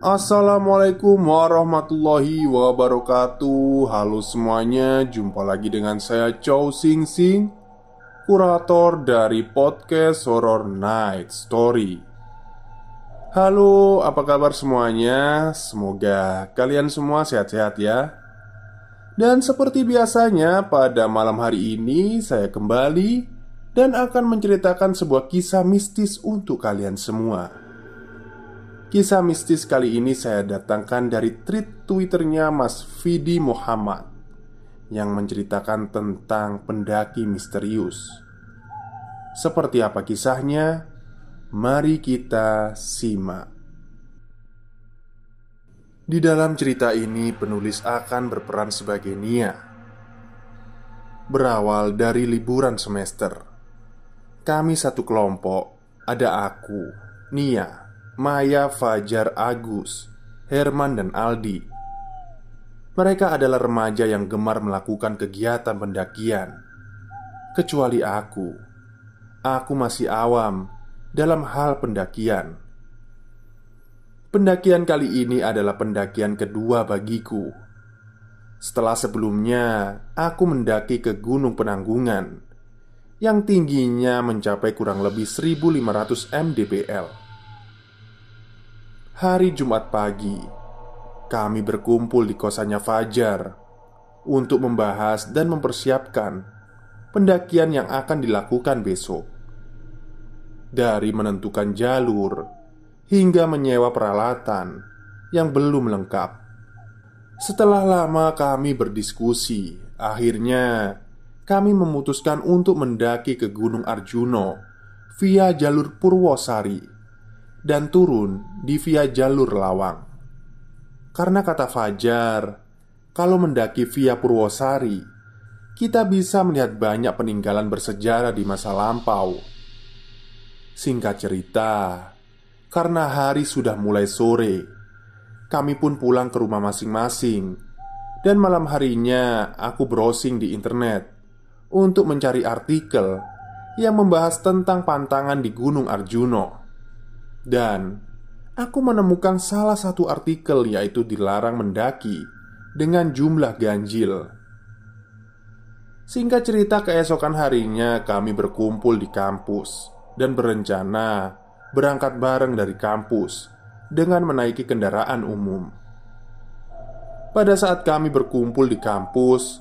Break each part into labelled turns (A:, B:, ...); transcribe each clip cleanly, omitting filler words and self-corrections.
A: Assalamualaikum warahmatullahi wabarakatuh. Halo semuanya, jumpa lagi dengan saya Chow Sing Sing, kurator dari podcast Horror Night Story. Halo, apa kabar semuanya? Semoga kalian semua sehat-sehat ya. Dan seperti biasanya, pada malam hari ini saya kembali dan akan menceritakan sebuah kisah mistis untuk kalian semua. Kisah mistis kali ini saya datangkan dari tweet Twitternya Mas Vidi Muhammad yang menceritakan tentang pendaki misterius. Seperti apa kisahnya? Mari kita simak. Di dalam cerita ini penulis akan berperan sebagai Nia. Berawal dari liburan semester, kami satu kelompok. Ada aku, Nia, Maya, Fajar, Agus, Herman, dan Aldi. Mereka adalah remaja yang gemar melakukan kegiatan pendakian. Kecuali aku. Aku masih awam dalam hal pendakian. Pendakian kali ini adalah pendakian kedua bagiku. Setelah sebelumnya aku mendaki ke Gunung Penanggungan yang tingginya mencapai kurang lebih 1500 mdpl. Hari Jumat pagi, kami berkumpul di kosannya Fajar untuk membahas dan mempersiapkan pendakian yang akan dilakukan besok. Dari menentukan jalur hingga menyewa peralatan yang belum lengkap. Setelah lama kami berdiskusi, akhirnya kami memutuskan untuk mendaki ke Gunung Arjuno via jalur Purwosari dan turun di via jalur Lawang. Karena kata Fajar, kalau mendaki via Purwosari, kita bisa melihat banyak peninggalan bersejarah di masa lampau. Singkat cerita, karena hari sudah mulai sore, kami pun pulang ke rumah masing-masing. Dan malam harinya aku browsing di internet untuk mencari artikel yang membahas tentang pantangan di Gunung Arjuno. Dan aku menemukan salah satu artikel, yaitu dilarang mendaki dengan jumlah ganjil. Singkat cerita, keesokan harinya kami berkumpul di kampus dan berencana berangkat bareng dari kampus dengan menaiki kendaraan umum. Pada saat kami berkumpul di kampus,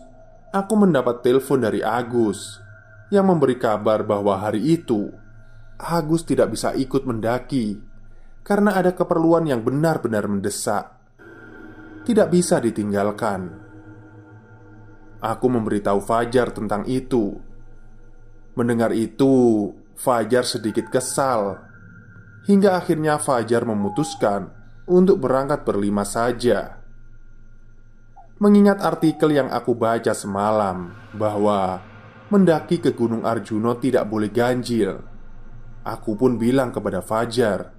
A: aku mendapat telepon dari Agus yang memberi kabar bahwa hari itu Agus tidak bisa ikut mendaki karena ada keperluan yang benar-benar mendesak. Tidak bisa ditinggalkan. Aku memberitahu Fajar tentang itu. Mendengar itu, Fajar sedikit kesal. Hingga akhirnya Fajar memutuskan untuk berangkat berlima saja. Mengingat artikel yang aku baca semalam bahwa mendaki ke Gunung Arjuno tidak boleh ganjil, aku pun bilang kepada Fajar,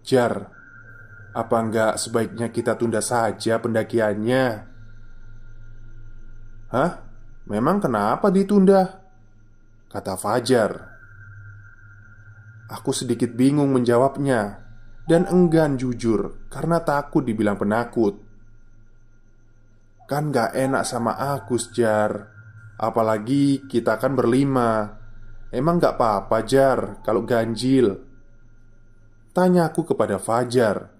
A: "Jar, apa enggak sebaiknya kita tunda saja pendakiannya?" "Hah? Memang kenapa ditunda?" kata Fajar. Aku sedikit bingung menjawabnya dan enggan jujur karena takut dibilang penakut. "Kan gak enak sama Agus, Jar. Apalagi kita kan berlima. Emang gak apa-apa, Jar, kalau ganjil?" tanyaku kepada Fajar.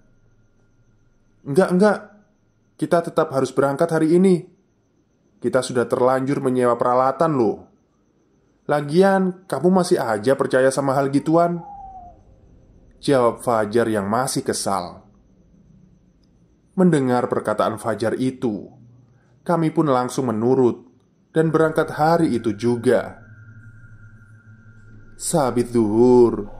A: Enggak. Kita tetap harus berangkat hari ini. Kita sudah terlanjur menyewa peralatan loh. Lagian, kamu masih aja percaya sama hal gituan?" jawab Fajar yang masih kesal. Mendengar perkataan Fajar itu, kami pun langsung menurut dan berangkat hari itu juga. Sehabis zuhur,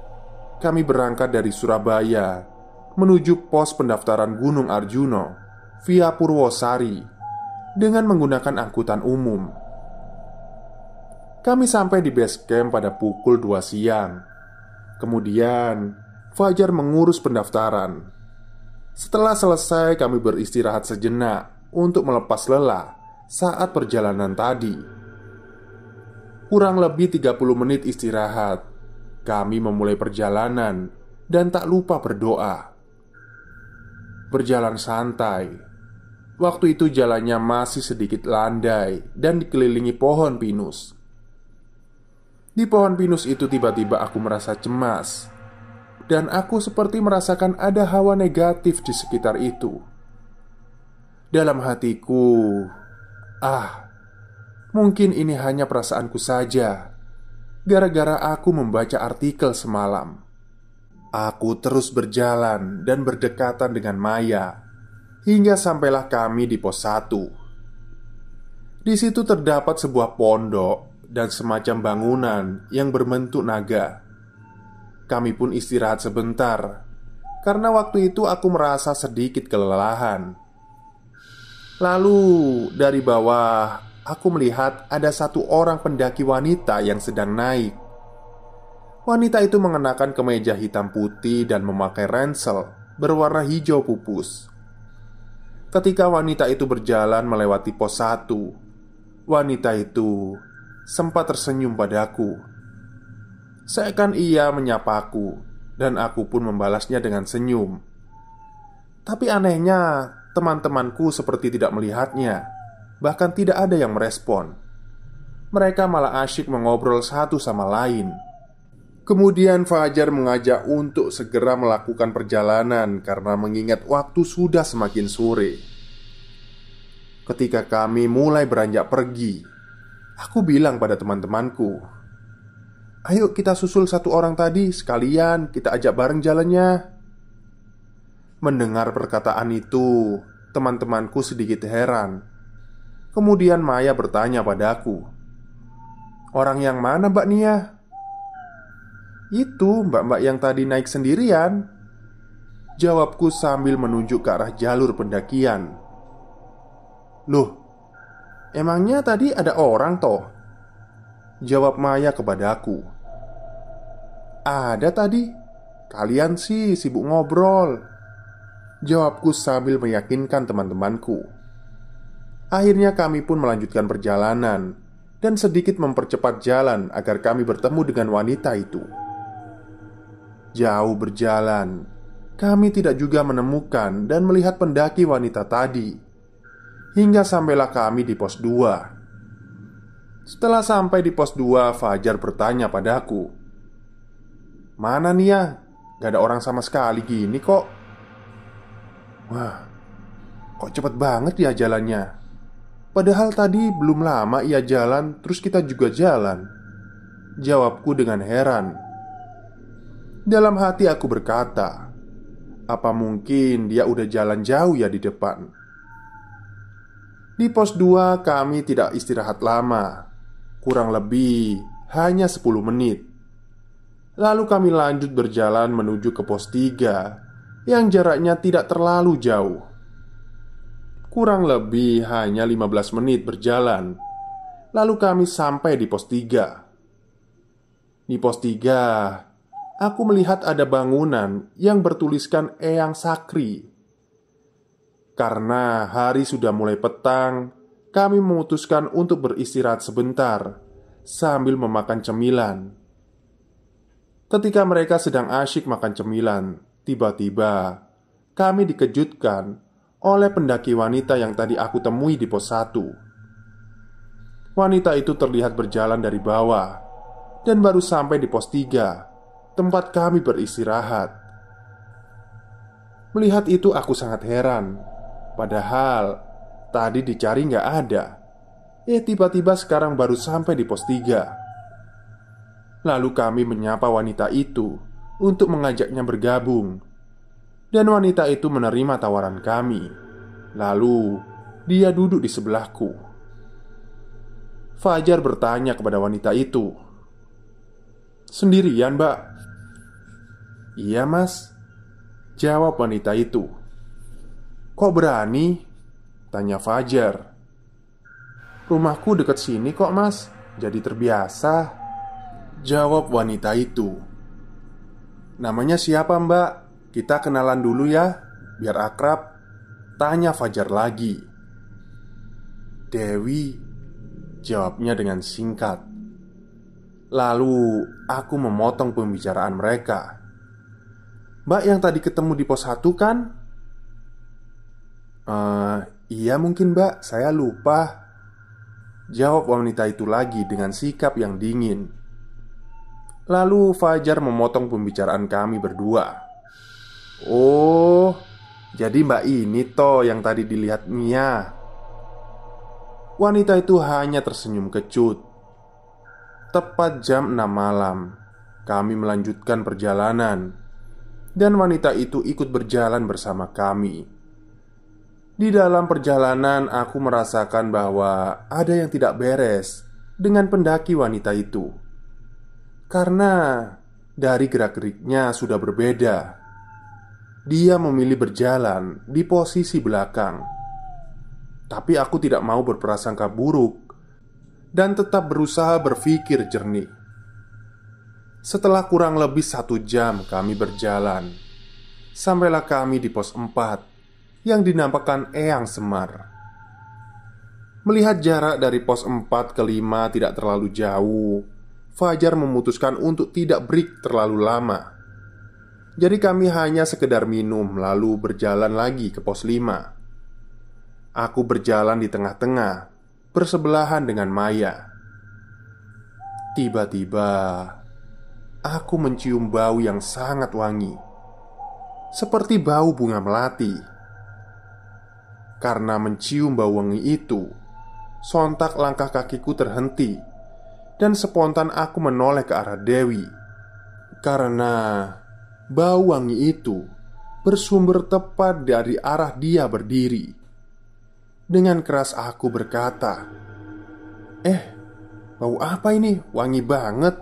A: kami berangkat dari Surabaya menuju pos pendaftaran Gunung Arjuno via Purwosari dengan menggunakan angkutan umum. Kami sampai di base camp pada pukul 2 siang. Kemudian Fajar mengurus pendaftaran. Setelah selesai, kami beristirahat sejenak untuk melepas lelah saat perjalanan tadi. Kurang lebih 30 menit istirahat, kami memulai perjalanan dan tak lupa berdoa. berjalan santai. Waktu itu jalannya masih sedikit landai dan dikelilingi pohon pinus. Di pohon pinus itu tiba-tiba aku merasa cemas, dan aku seperti merasakan ada hawa negatif di sekitar itu. Dalam hatiku, mungkin ini hanya perasaanku saja, gara-gara aku membaca artikel semalam. Aku terus berjalan dan berdekatan dengan Maya hingga sampailah kami di pos 1. Di situ terdapat sebuah pondok dan semacam bangunan yang berbentuk naga. Kami pun istirahat sebentar, karena waktu itu aku merasa sedikit kelelahan. Lalu dari bawah aku melihat ada satu orang pendaki wanita yang sedang naik. Wanita itu mengenakan kemeja hitam putih dan memakai ransel berwarna hijau pupus. Ketika wanita itu berjalan melewati pos 1, wanita itu sempat tersenyum padaku. Seakan ia menyapaku, dan aku pun membalasnya dengan senyum. Tapi anehnya, teman-temanku seperti tidak melihatnya. Bahkan tidak ada yang merespon. Mereka malah asyik mengobrol satu sama lain. Kemudian Fajar mengajak untuk segera melakukan perjalanan karena mengingat waktu sudah semakin sore. Ketika kami mulai beranjak pergi, aku bilang pada teman-temanku, "Ayo kita susul satu orang tadi, sekalian kita ajak bareng jalannya." Mendengar perkataan itu, teman-temanku sedikit heran. Kemudian Maya bertanya padaku, "Orang yang mana Mbak Nia?" "Itu mbak-mbak yang tadi naik sendirian," jawabku sambil menunjuk ke arah jalur pendakian. "Loh, emangnya tadi ada orang toh?" jawab Maya kepadaku. "Ada tadi. Kalian sih sibuk ngobrol," jawabku sambil meyakinkan teman-temanku. Akhirnya kami pun melanjutkan perjalanan dan sedikit mempercepat jalan agar kami bertemu dengan wanita itu. Jauh berjalan, kami tidak juga menemukan dan melihat pendaki wanita tadi. Hingga sampailah kami di pos 2. Setelah sampai di pos 2, Fajar bertanya padaku, "Mana Nia? Gak ada orang sama sekali gini kok." "Wah, kok cepet banget ya jalannya? Padahal tadi belum lama ia jalan, terus kita juga jalan," jawabku dengan heran. Dalam hati aku berkata, apa mungkin dia udah jalan jauh ya di depan? Di pos 2 kami tidak istirahat lama, kurang lebih hanya 10 menit. Lalu kami lanjut berjalan menuju ke pos 3 yang jaraknya tidak terlalu jauh. Kurang lebih hanya 15 menit berjalan. Lalu kami sampai di pos 3. Di pos 3, aku melihat ada bangunan yang bertuliskan Eyang Sakri. Karena hari sudah mulai petang, kami memutuskan untuk beristirahat sebentar sambil memakan cemilan. Ketika mereka sedang asyik makan cemilan, tiba-tiba kami dikejutkan oleh pendaki wanita yang tadi aku temui di pos 1. Wanita itu terlihat berjalan dari bawah dan baru sampai di pos 3, tempat kami beristirahat. Melihat itu aku sangat heran. Padahal tadi dicari nggak ada. Tiba-tiba sekarang baru sampai di pos 3. Lalu kami menyapa wanita itu untuk mengajaknya bergabung. Dan wanita itu menerima tawaran kami. Lalu dia duduk di sebelahku. Fajar bertanya kepada wanita itu, "Sendirian, Mbak?" "Iya, Mas," jawab wanita itu. "Kok berani?" tanya Fajar. "Rumahku dekat sini kok, Mas. Jadi terbiasa," jawab wanita itu. "Namanya siapa, Mbak? Kita kenalan dulu ya, biar akrab," tanya Fajar lagi. "Dewi," jawabnya dengan singkat. Lalu aku memotong pembicaraan mereka. "Mbak yang tadi ketemu di pos 1 kan?" Iya mungkin mbak, saya lupa," jawab wanita itu lagi dengan sikap yang dingin. Lalu Fajar memotong pembicaraan kami berdua. "Oh, jadi mbak ini toh yang tadi dilihat Mia." Wanita itu hanya tersenyum kecut. Tepat jam 6 malam, kami melanjutkan perjalanan, dan wanita itu ikut berjalan bersama kami. Di dalam perjalanan, aku merasakan bahwa ada yang tidak beres dengan pendaki wanita itu, karena dari gerak-geriknya sudah berbeda. Dia memilih berjalan di posisi belakang, tapi aku tidak mau berprasangka buruk dan tetap berusaha berpikir jernih. Setelah kurang lebih 1 jam kami berjalan, sampailah kami di pos 4 yang dinampakkan Eyang Semar. Melihat jarak dari pos 4 ke 5 tidak terlalu jauh, Fajar memutuskan untuk tidak break terlalu lama. Jadi kami hanya sekedar minum lalu berjalan lagi ke pos 5. Aku berjalan di tengah-tengah, bersebelahan dengan Maya. Tiba-tiba aku mencium bau yang sangat wangi, seperti bau bunga melati. Karena mencium bau wangi itu, sontak langkah kakiku terhenti, dan spontan aku menoleh ke arah Dewi. Karena bau wangi itu bersumber tepat dari arah dia berdiri. Dengan keras aku berkata, bau apa ini? Wangi banget."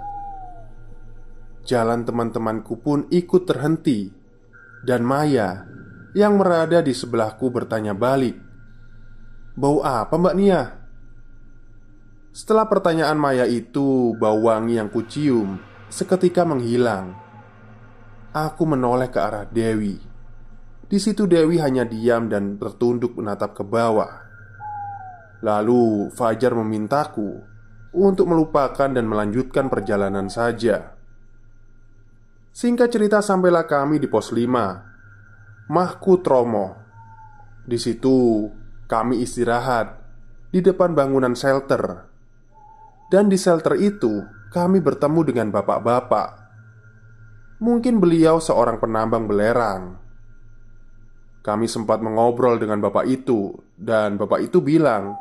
A: Jalan teman-temanku pun ikut terhenti, dan Maya yang berada di sebelahku bertanya balik, "Bau apa Mbak Nia?" Setelah pertanyaan Maya itu, bau wangi yang kucium seketika menghilang. Aku menoleh ke arah Dewi. Di situ Dewi hanya diam dan tertunduk menatap ke bawah. Lalu Fajar memintaku untuk melupakan dan melanjutkan perjalanan saja. Singkat cerita, sampailah kami di pos 5 Mahkutromo. Di situ kami istirahat di depan bangunan shelter. Dan di shelter itu kami bertemu dengan bapak-bapak. Mungkin beliau seorang penambang belerang. Kami sempat mengobrol dengan bapak itu, dan bapak itu bilang,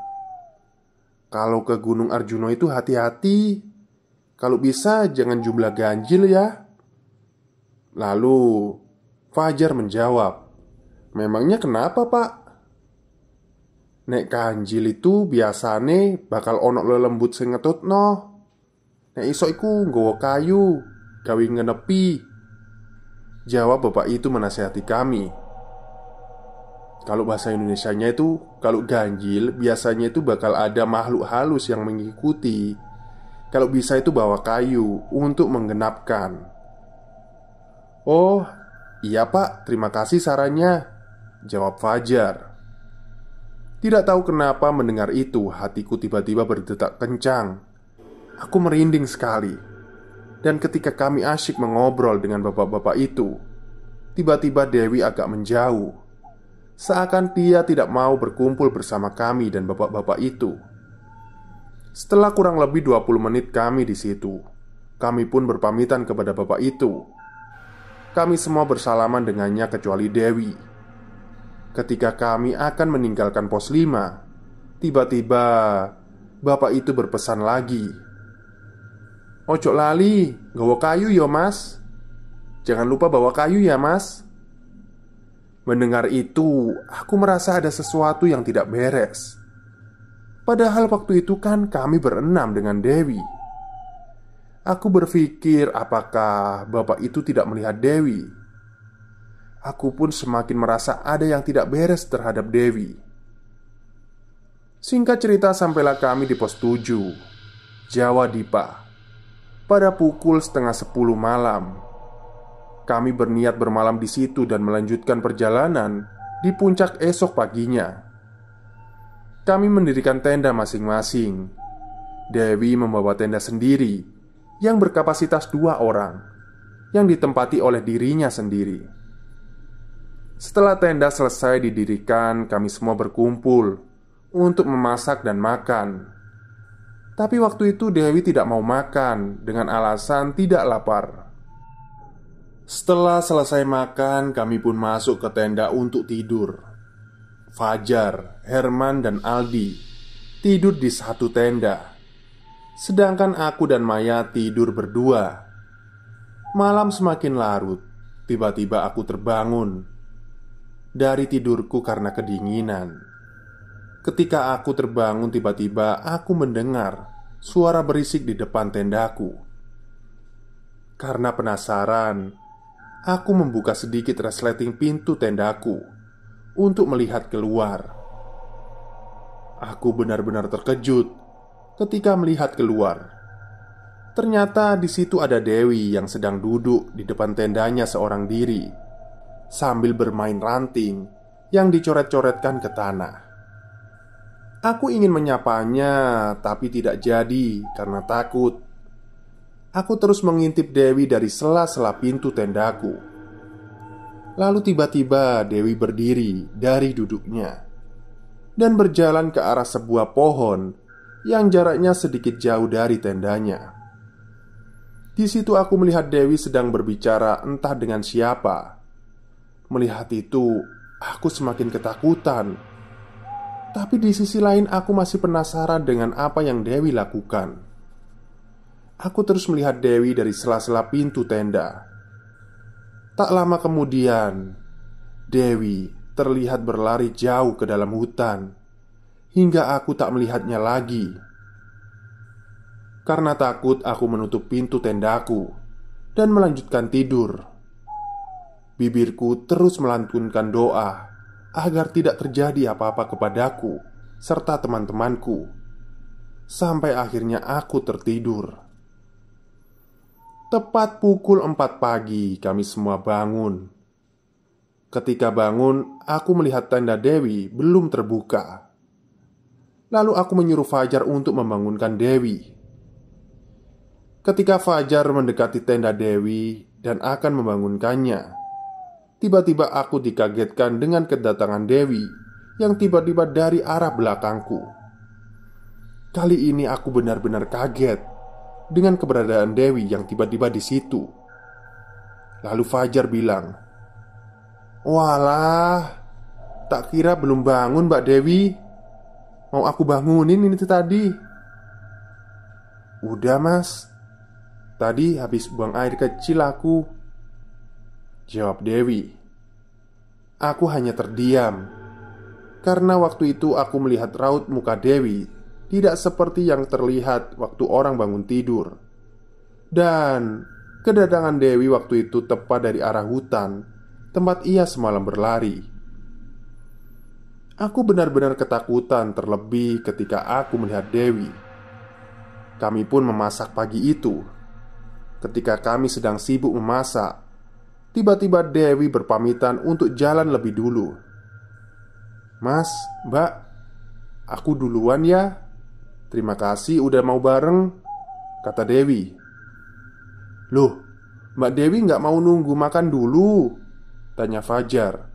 A: "Kalau ke Gunung Arjuno itu hati-hati. Kalau bisa jangan jumlah ganjil ya." Lalu Fajar menjawab, "Memangnya kenapa pak?" "Nek ganjil itu biasane bakal ono lelembut sing ngetutno. Nek iso iku nggawa kayu gawe ngenepi," jawab bapak itu menasihati kami. Kalau bahasa Indonesianya itu, kalau ganjil biasanya itu bakal ada makhluk halus yang mengikuti. Kalau bisa itu bawa kayu untuk menggenapkan. "Oh, iya pak, terima kasih sarannya," jawab Fajar. Tidak tahu kenapa mendengar itu, hatiku tiba-tiba berdetak kencang. Aku merinding sekali. Dan ketika kami asyik mengobrol dengan bapak-bapak itu, tiba-tiba Dewi agak menjauh, seakan dia tidak mau berkumpul bersama kami dan bapak-bapak itu. Setelah kurang lebih 20 menit kami di situ, kami pun berpamitan kepada bapak itu. Kami semua bersalaman dengannya kecuali Dewi. Ketika kami akan meninggalkan pos 5, tiba-tiba bapak itu berpesan lagi, "Ojo lali, nggawa kayu ya mas. Jangan lupa bawa kayu ya mas." Mendengar itu, aku merasa ada sesuatu yang tidak beres. Padahal waktu itu kan kami berenam dengan Dewi. Aku berpikir apakah bapak itu tidak melihat Dewi. Aku pun semakin merasa ada yang tidak beres terhadap Dewi. Singkat cerita, sampailah kami di pos 7 Jawa Dipa pada pukul setengah 10 malam. Kami berniat bermalam di situ dan melanjutkan perjalanan di puncak esok paginya. Kami mendirikan tenda masing-masing. Dewi membawa tenda sendiri yang berkapasitas 2 orang, yang ditempati oleh dirinya sendiri. Setelah tenda selesai didirikan, kami semua berkumpul untuk memasak dan makan. Tapi waktu itu Dewi tidak mau makan dengan alasan tidak lapar. Setelah selesai makan, kami pun masuk ke tenda untuk tidur. Fajar, Herman, dan Aldi tidur di satu tenda, sedangkan aku dan Maya tidur berdua. Malam semakin larut. Tiba-tiba aku terbangun dari tidurku karena kedinginan. Ketika aku terbangun, tiba-tiba aku mendengar suara berisik di depan tendaku. Karena penasaran, aku membuka sedikit resleting pintu tendaku untuk melihat keluar. Aku benar-benar terkejut ketika melihat keluar. Ternyata di situ ada Dewi yang sedang duduk di depan tendanya seorang diri sambil bermain ranting yang dicoret-coretkan ke tanah. Aku ingin menyapanya, tapi tidak jadi karena takut. Aku terus mengintip Dewi dari sela-sela pintu tendaku. Lalu tiba-tiba Dewi berdiri dari duduknya dan berjalan ke arah sebuah pohon yang jaraknya sedikit jauh dari tendanya. Di situ aku melihat Dewi sedang berbicara entah dengan siapa. Melihat itu, aku semakin ketakutan. Tapi di sisi lain aku masih penasaran dengan apa yang Dewi lakukan. Aku terus melihat Dewi dari sela-sela pintu tenda. Tak lama kemudian, Dewi terlihat berlari jauh ke dalam hutan hingga aku tak melihatnya lagi. Karena takut, aku menutup pintu tendaku dan melanjutkan tidur. Bibirku terus melantunkan doa agar tidak terjadi apa-apa kepadaku serta teman-temanku. Sampai akhirnya aku tertidur. Tepat pukul 4 pagi kami semua bangun. Ketika bangun, aku melihat tenda Dewi belum terbuka. Lalu aku menyuruh Fajar untuk membangunkan Dewi. Ketika Fajar mendekati tenda Dewi dan akan membangunkannya, tiba-tiba aku dikagetkan dengan kedatangan Dewi yang tiba-tiba dari arah belakangku. Kali ini aku benar-benar kaget dengan keberadaan Dewi yang tiba-tiba di situ. Lalu Fajar bilang, "Walah, tak kira belum bangun Mbak Dewi. Mau aku bangunin ini tadi." "Udah mas, tadi habis buang air kecil aku," jawab Dewi. Aku hanya terdiam karena waktu itu aku melihat raut muka Dewi tidak seperti yang terlihat waktu orang bangun tidur. Dan kedatangan Dewi waktu itu tepat dari arah hutan tempat ia semalam berlari. Aku benar-benar ketakutan, terlebih ketika aku melihat Dewi. Kami pun memasak pagi itu. Ketika kami sedang sibuk memasak, tiba-tiba Dewi berpamitan untuk jalan lebih dulu. "Mas, Mbak, aku duluan ya. Terima kasih udah mau bareng," kata Dewi. "Loh, Mbak Dewi nggak mau nunggu makan dulu?" tanya Fajar.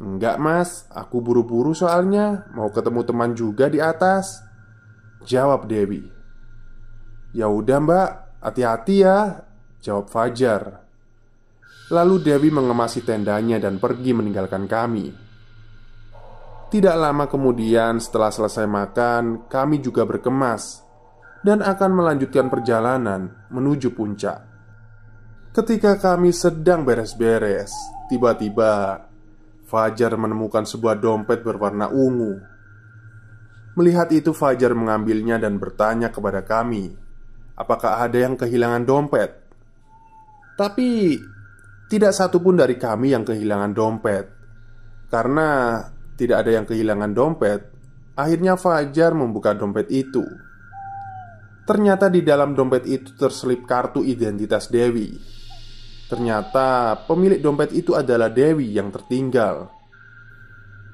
A: "Enggak mas, aku buru-buru soalnya mau ketemu teman juga di atas," jawab Dewi. "Ya udah Mbak, hati-hati ya," jawab Fajar. Lalu Dewi mengemasi tendanya dan pergi meninggalkan kami. Tidak lama kemudian, setelah selesai makan, kami juga berkemas dan akan melanjutkan perjalanan menuju puncak. Ketika kami sedang beres-beres, tiba-tiba Fajar menemukan sebuah dompet berwarna ungu. Melihat itu, Fajar mengambilnya dan bertanya kepada kami, apakah ada yang kehilangan dompet. Tapi tidak satu pun dari kami yang kehilangan dompet. Karena tidak ada yang kehilangan dompet, akhirnya Fajar membuka dompet itu. Ternyata di dalam dompet itu terselip kartu identitas Dewi. Ternyata pemilik dompet itu adalah Dewi yang tertinggal.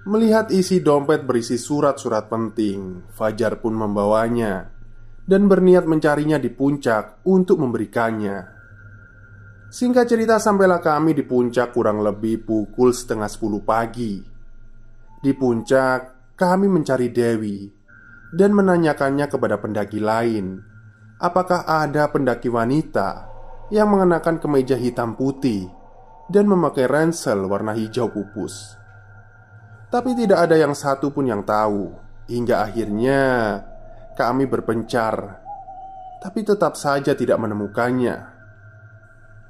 A: Melihat isi dompet berisi surat-surat penting, Fajar pun membawanya dan berniat mencarinya di puncak untuk memberikannya. Singkat cerita, sampailah kami di puncak kurang lebih pukul setengah 10 pagi. Di puncak, kami mencari Dewi dan menanyakannya kepada pendaki lain, apakah ada pendaki wanita yang mengenakan kemeja hitam putih dan memakai ransel warna hijau pupus. Tapi tidak ada yang satu pun yang tahu. Hingga akhirnya kami berpencar, tapi tetap saja tidak menemukannya.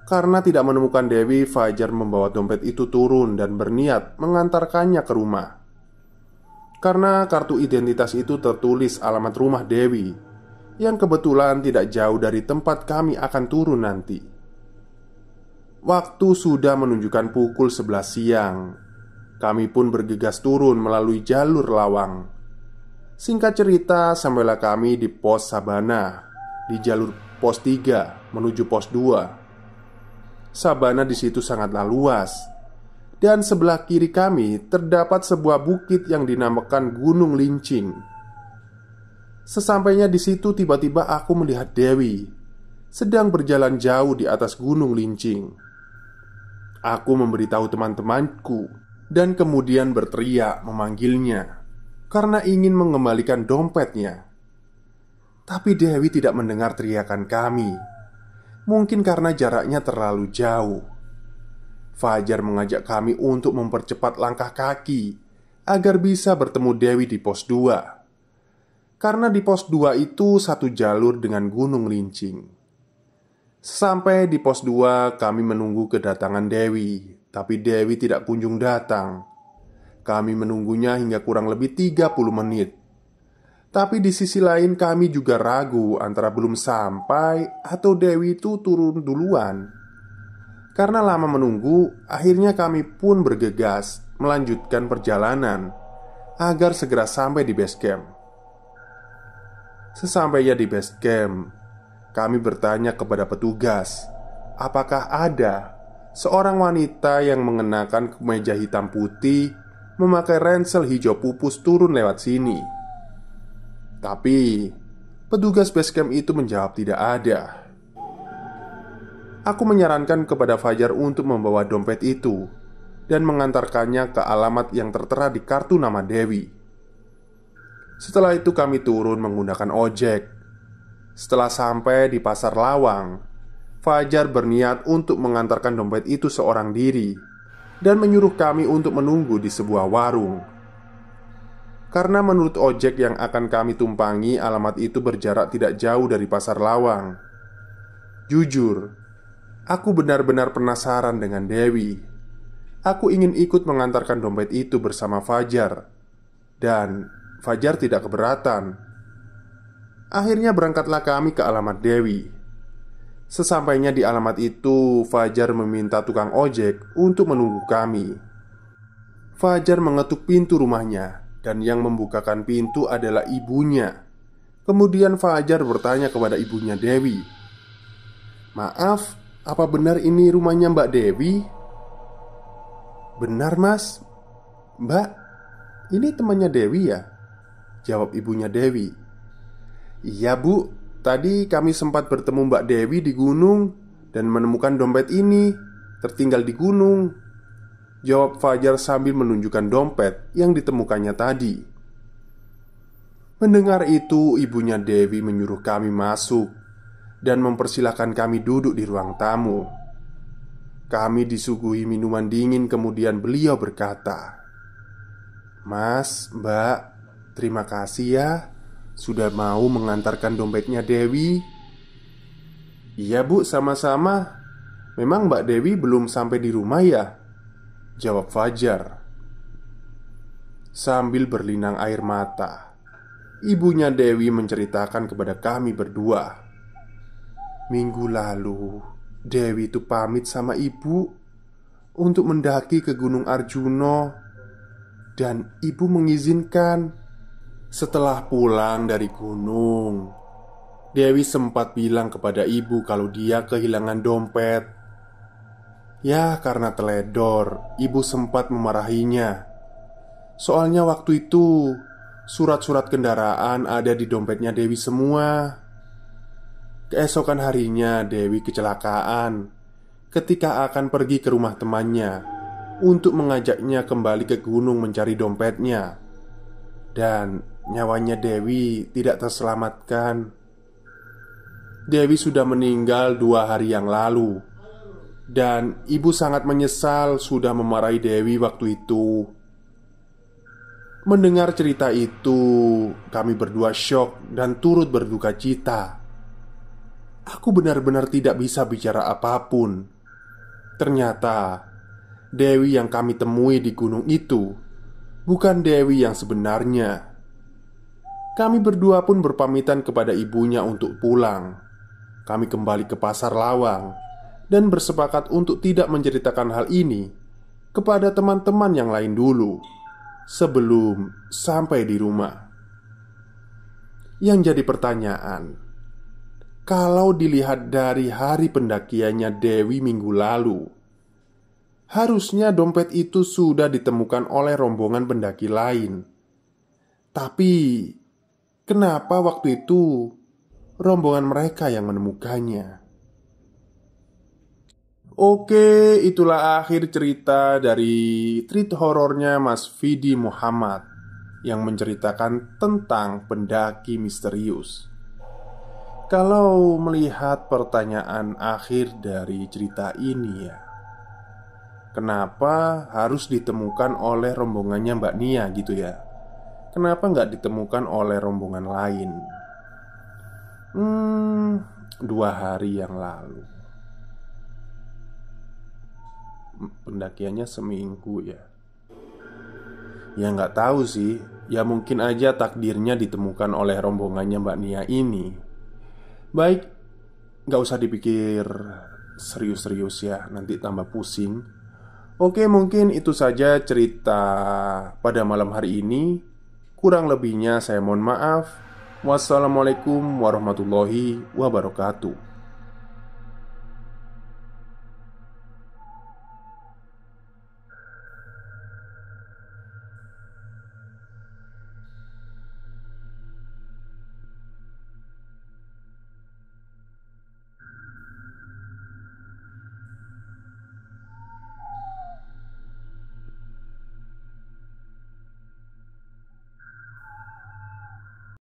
A: Karena tidak menemukan Dewi, Fajar membawa dompet itu turun dan berniat mengantarkannya ke rumah. Karena kartu identitas itu tertulis alamat rumah Dewi, yang kebetulan tidak jauh dari tempat kami akan turun nanti. Waktu sudah menunjukkan pukul 11 siang. Kami pun bergegas turun melalui jalur lawang. Singkat cerita, sampailah kami di pos Sabana, di jalur pos 3 menuju pos 2. Sabana di situ sangatlah luas, dan sebelah kiri kami terdapat sebuah bukit yang dinamakan Gunung Lincing. Sesampainya di situ, tiba-tiba aku melihat Dewi sedang berjalan jauh di atas Gunung Lincing. Aku memberitahu teman-temanku dan kemudian berteriak memanggilnya karena ingin mengembalikan dompetnya. Tapi Dewi tidak mendengar teriakan kami. Mungkin karena jaraknya terlalu jauh. Fajar mengajak kami untuk mempercepat langkah kaki agar bisa bertemu Dewi di pos 2. Karena di pos 2 itu satu jalur dengan Gunung Lincing. Sampai di pos 2 kami menunggu kedatangan Dewi. Tapi Dewi tidak kunjung datang. Kami menunggunya hingga kurang lebih 30 menit. Tapi di sisi lain kami juga ragu antara belum sampai atau Dewi itu turun duluan. Karena lama menunggu, akhirnya kami pun bergegas melanjutkan perjalanan agar segera sampai di base camp. Sesampainya di base camp, kami bertanya kepada petugas, apakah ada seorang wanita yang mengenakan kemeja hitam putih, memakai ransel hijau pupus turun lewat sini. Tapi petugas basecamp itu menjawab tidak ada. Aku menyarankan kepada Fajar untuk membawa dompet itu dan mengantarkannya ke alamat yang tertera di kartu nama Dewi. Setelah itu kami turun menggunakan ojek. Setelah sampai di Pasar Lawang, Fajar berniat untuk mengantarkan dompet itu seorang diri dan menyuruh kami untuk menunggu di sebuah warung. Karena menurut ojek yang akan kami tumpangi, alamat itu berjarak tidak jauh dari Pasar Lawang. Jujur, aku benar-benar penasaran dengan Dewi. Aku ingin ikut mengantarkan dompet itu bersama Fajar. Dan Fajar tidak keberatan. Akhirnya berangkatlah kami ke alamat Dewi. Sesampainya di alamat itu, Fajar meminta tukang ojek untuk menunggu kami. Fajar mengetuk pintu rumahnya, dan yang membukakan pintu adalah ibunya. Kemudian Fajar bertanya kepada ibunya Dewi, "Maaf, apa benar ini rumahnya Mbak Dewi?" "Benar mas. Mbak, ini temannya Dewi ya?" jawab ibunya Dewi. "Iya bu, tadi kami sempat bertemu Mbak Dewi di gunung dan menemukan dompet ini tertinggal di gunung," jawab Fajar sambil menunjukkan dompet yang ditemukannya tadi. Mendengar itu, ibunya Dewi menyuruh kami masuk dan mempersilahkan kami duduk di ruang tamu. Kami disuguhi minuman dingin, kemudian beliau berkata, "Mas, Mbak, terima kasih ya sudah mau mengantarkan dompetnya Dewi." "Iya bu, sama-sama. Memang Mbak Dewi belum sampai di rumah ya?" jawab Fajar. Sambil berlinang air mata, ibunya Dewi menceritakan kepada kami berdua, "Minggu lalu Dewi itu pamit sama ibu untuk mendaki ke Gunung Arjuno. Dan ibu mengizinkan. Setelah pulang dari gunung, Dewi sempat bilang kepada ibu kalau dia kehilangan dompet. Ya, karena teledor, ibu sempat memarahinya. Soalnya waktu itu surat-surat kendaraan ada di dompetnya Dewi semua. Keesokan harinya Dewi kecelakaan ketika akan pergi ke rumah temannya untuk mengajaknya kembali ke gunung mencari dompetnya. Dan nyawanya Dewi tidak terselamatkan. Dewi sudah meninggal 2 hari yang lalu, dan ibu sangat menyesal sudah memarahi Dewi waktu itu. Mendengar cerita itu, kami berdua syok dan turut berduka cita. Aku benar-benar tidak bisa bicara apapun. Ternyata Dewi yang kami temui di gunung itu bukan Dewi yang sebenarnya. Kami berdua pun berpamitan kepada ibunya untuk pulang. Kami kembali ke Pasar Lawang dan bersepakat untuk tidak menceritakan hal ini kepada teman-teman yang lain dulu sebelum sampai di rumah. Yang jadi pertanyaan, kalau dilihat dari hari pendakiannya Dewi minggu lalu, harusnya dompet itu sudah ditemukan oleh rombongan pendaki lain. Tapi kenapa waktu itu rombongan mereka yang menemukannya? Oke, itulah akhir cerita dari treat horornya Mas Vidi Muhammad yang menceritakan tentang pendaki misterius. Kalau melihat pertanyaan akhir dari cerita ini ya, kenapa harus ditemukan oleh rombongannya Mbak Nia gitu ya? Kenapa nggak ditemukan oleh rombongan lain? 2 hari yang lalu. Pendakiannya seminggu ya. Ya nggak tahu sih. Ya mungkin aja takdirnya ditemukan oleh rombongannya Mbak Nia ini. Baik, nggak usah dipikir serius-serius ya, nanti tambah pusing. Oke, mungkin itu saja cerita pada malam hari ini. Kurang lebihnya saya mohon maaf. Wassalamualaikum warahmatullahi wabarakatuh.